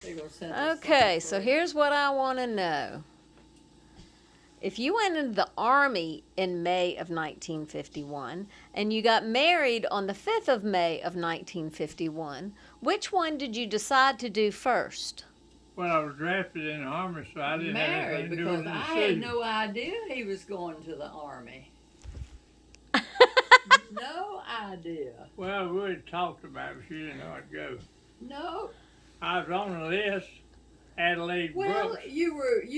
Okay, so here's what I want to know. If you went into the Army in May of 1951 and you got married on the 5th of May of 1951, which one did you decide to do first? Well, I was drafted in the Army, so I didn't have Married, anything to do with because the I had decision. no idea he was going to the Army. No idea. Well, we had talked about it, but she didn't know I'd go. No. I was on the list, Adelaide Well, Brooks. you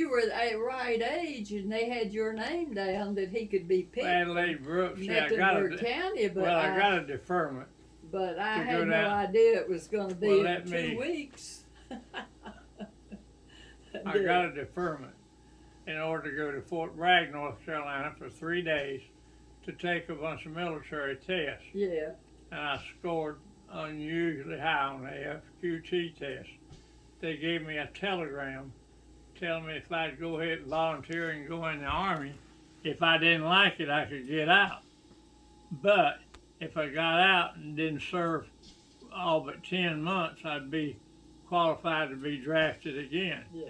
were at right age, and they had your name down that he could be picked Adelaide Brooks. from Yeah, Mecklenburg County, but well, I got a deferment. but I to had go no down. idea it was going to be Well, in let 2 me- weeks. I got a deferment in order to go to Fort Bragg, North Carolina for 3 days to take a bunch of military tests. Yeah. And I scored unusually high on the FQT test. They gave me a telegram telling me if I'd go ahead and volunteer and go in the Army, if I didn't like it, I could get out. But if I got out and didn't serve all but 10 months, I'd be qualified to be drafted again. Yeah.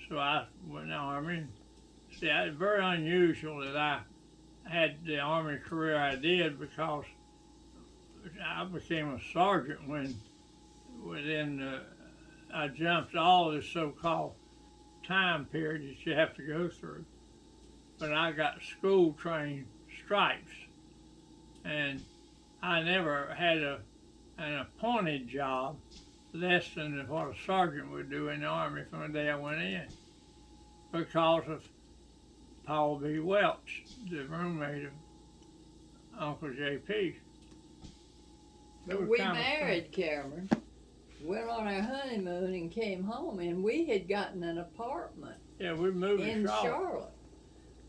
So I went in the Army. See, it's very unusual that I had the Army career I did, because I became a sergeant when I jumped all this so-called time period that you have to go through. But I got school trained stripes, and I never had an appointed job less than what a sergeant would do in the Army from the day I went in, because of Paul B. Welch, the roommate of Uncle J.P. But we married Cameron, went on our honeymoon, and came home, and we had gotten an apartment. Yeah, we moved in to Charlotte.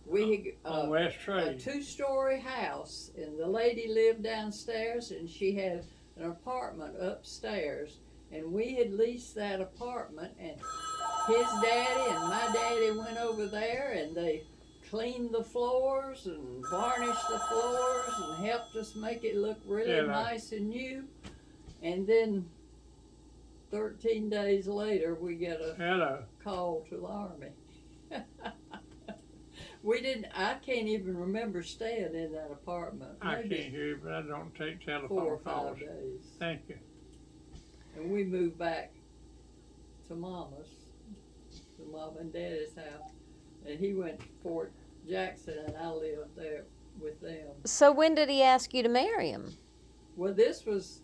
We had on West a Trade. 2-story house, and the lady lived downstairs, and she had an apartment upstairs. And we had leased that apartment, and his daddy and my daddy went over there, and they cleaned the floors and varnished the floors and helped us make it look really nice and new. And then 13 days later, we get a call to the Army. I can't even remember staying in that apartment. I can't hear you, but I don't take telephone 4 or calls. 5 days. Thank you. And we moved back to Mama's, to Mom and Daddy's house. And he went to Fort Jackson, and I lived there with them. So when did he ask you to marry him? Well, this was,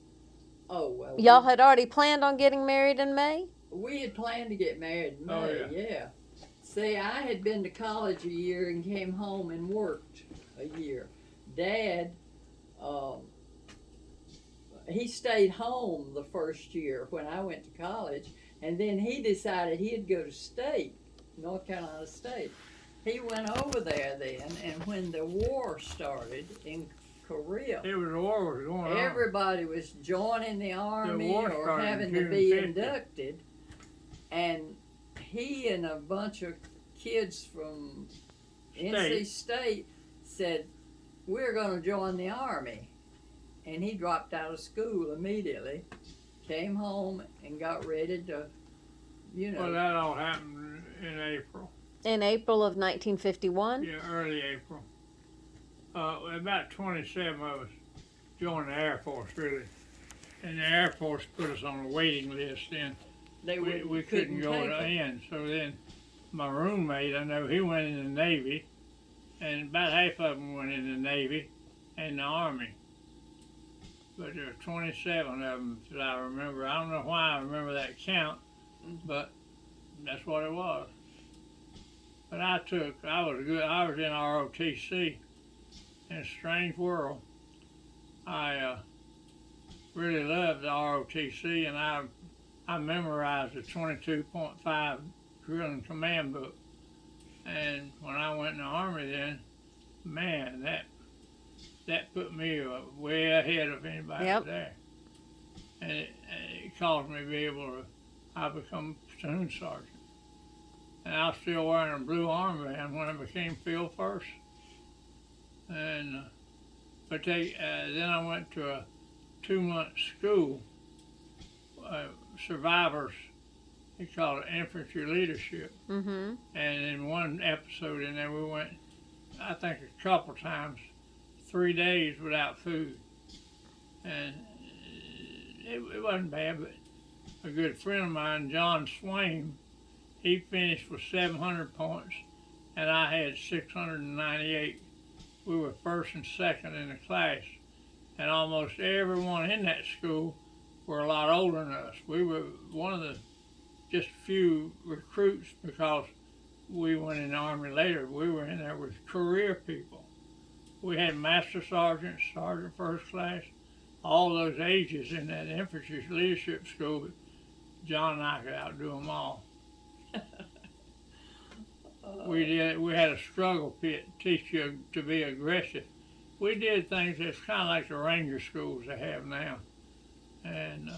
y'all had already planned on getting married in May? We had planned to get married in May, Oh, yeah. See, I had been to college a year and came home and worked a year. Dad, he stayed home the first year when I went to college, and then he decided he'd go to state, North Carolina State. He went over there then, and when the war started in Korea, The war was going on. everybody was joining the Army war or started having in to be June 50. inducted, and he and a bunch of kids from NC State said, "We're going to join the Army." And he dropped out of school immediately, came home, and got ready to, Well, that all happened in April. In April of 1951? Yeah, early April. About 27 of us joined the Air Force, really. And the Air Force put us on a waiting list, and we couldn't go in. So then my roommate, I know he went in the Navy, and about half of them went in the Navy and the Army. But there were 27 of them that I remember. I don't know why I remember that count, but that's what it was. But I was in ROTC, in a strange world. I really loved the ROTC, and I memorized the 22.5 drill and command book. And when I went in the Army then, man, that put me way ahead of anybody there. And it caused me to be able to, I become platoon sergeant. And I was still wearing a blue armband when I became field first. And, but then I went to a 2-month school, survivors They called it infantry leadership. Mm-hmm. And in one episode in there, we went, I think, a couple times, 3 days without food. And it wasn't bad, but a good friend of mine, John Swain, he finished with 700 points, and I had 698. We were first and second in the class, and almost everyone in that school were a lot older than us. We were one of the just few recruits because we went in the Army later. We were in there with career people. We had master sergeants, sergeant first class, all those ages in that infantry leadership school. John and I could outdo them all. We had a struggle pit, teach you to be aggressive. We did things that's kind of like the Ranger schools they have now. And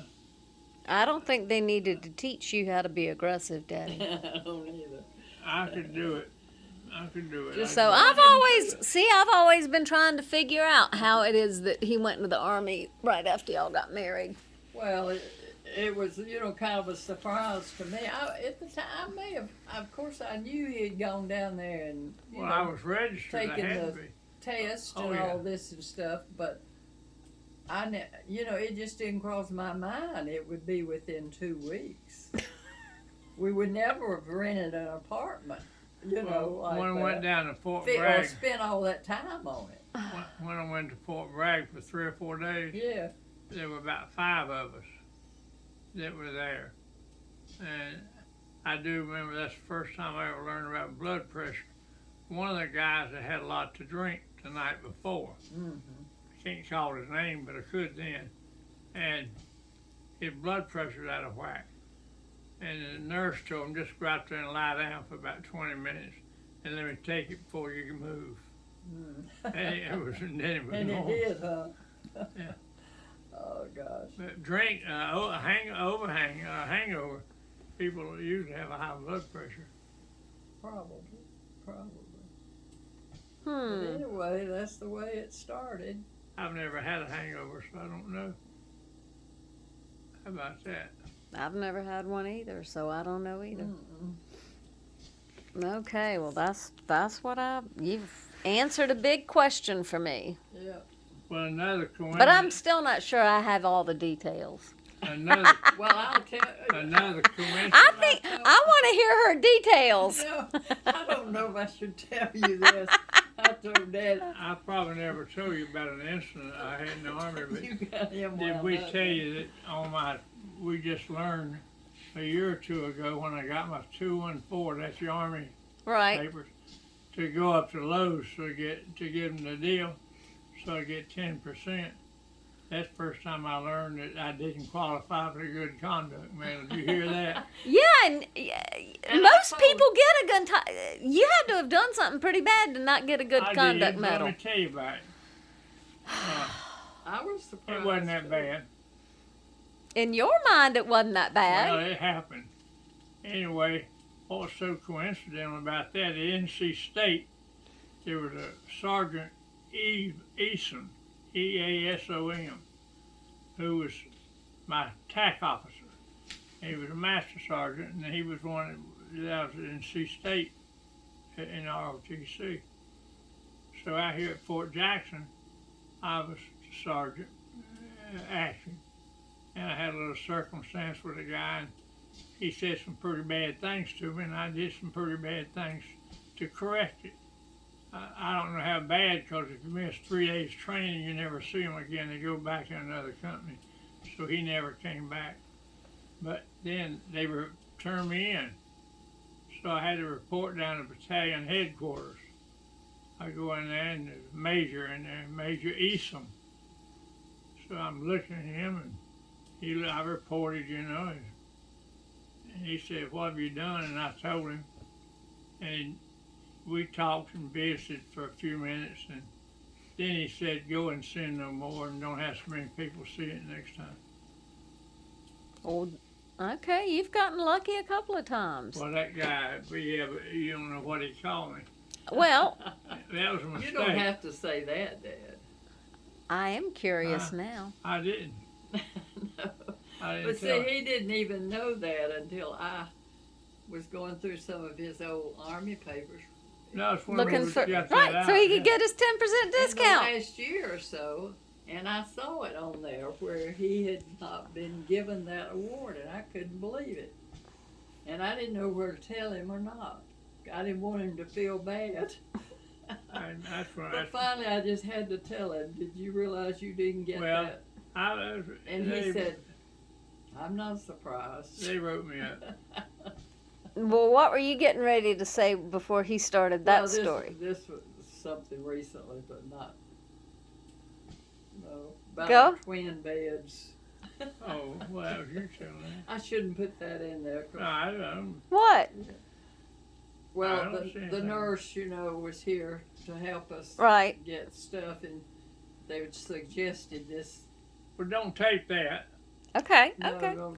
I don't think they needed to teach you how to be aggressive, Daddy. I don't either. I could do it. I could do it. So I've always been trying to figure out how it is that he went into the Army right after y'all got married. Well, it was, kind of a surprise to me. At the time, I may have, of course, I knew he had gone down there and, I was registered. taken I had the to be. test Oh, and yeah. all this and stuff, but it just didn't cross my mind it would be within 2 weeks. We would never have rented an apartment, like when I went down to Fort or Bragg, spent all that time on it. when I went to Fort Bragg for 3 or 4 days, Yeah. there were about 5 of us that were there. And I do remember that's the first time I ever learned about blood pressure. One of the guys that had a lot to drink the night before, Mm-hmm. I can't call his name, but I could then, and his blood pressure was out of whack. And the nurse told him, just go out there and lie down for about 20 minutes and let me take it before you can move. Mm. And it was And normal. it did, huh? Yeah. Oh, gosh. But drink, hangover, people usually have a high blood pressure. Probably. But Hmm. anyway, that's the way it started. I've never had a hangover, so I don't know. How about that? I've never had one either, so I don't know either. Mm-mm. Okay, well that's what you've answered a big question for me. Yeah. Well, another coincidence. But I'm still not sure I have all the details. Another Well, I'll tell another coincidence. I think I want to hear her details. I don't know if I should tell you this. I told Dad. I probably never told you about an incident I had in the Army, but You got him did wound we up. tell you that we just learned a year or two ago when I got my 214, that's the Army Right. papers, to go up to Lowe's to give them the deal, so I get 10%. That's the first time I learned that I didn't qualify for good conduct, man. Did you hear that? Yeah, and most people get a good time. You had to have done something pretty bad to not get a good I conduct did. medal. Let me tell you about it. I was surprised. It wasn't that too. bad. In your mind, it wasn't that bad. Well, it happened. Anyway, what was so coincidental about that, at NC State, there was a Sergeant Eason, E-A-S-O-M, who was my TAC officer. He was a master sergeant, and he was one that was in NC State in ROTC. So out here at Fort Jackson, I was sergeant acting. And I had a little circumstance with a guy, and he said some pretty bad things to me, and I did some pretty bad things to correct it. I don't know how bad, because if you miss 3 days training, you never see him again. They go back to another company. So he never came back. But then they turned me in. So I had to report down to battalion headquarters. I go in there, and there's a major in there, Major Eason. So I'm looking at him, and I reported, and he said, "What have you done?" And I told him, and we talked and visited for a few minutes, and then he said, "Go and sin no more, and don't have so many people see it next time." Oh, okay, you've gotten lucky a couple of times. Well, that guy, but yeah, but you don't know what he called me. Well, That was a mistake. You don't have to say that, Dad. I am curious now. I didn't. No. I didn't But see, tell. he didn't even know that until I was going through some of his old Army papers. No, it's when Looking we for got that right, out, so he yeah. could get his 10% In the discount. last year or so, and I saw it on there where he had not been given that award, and I couldn't believe it. And I didn't know where to tell him or not. I didn't want him to feel bad. That's right. But finally, I just had to tell him, "Did you realize you didn't get Well, that?" I, And they, he said, "I'm not surprised." they wrote me up. Well, what were you getting ready to say before he started that Well, story? This was something recently, but not. No, about Go. twin beds. Oh, well, that was your telling. I shouldn't put that in there. 'Cause No, I don't. What? I well, don't see the anything. nurse, was here to help us Right. get stuff, and they suggested this. Well, don't tape that. Okay. No, Okay. don't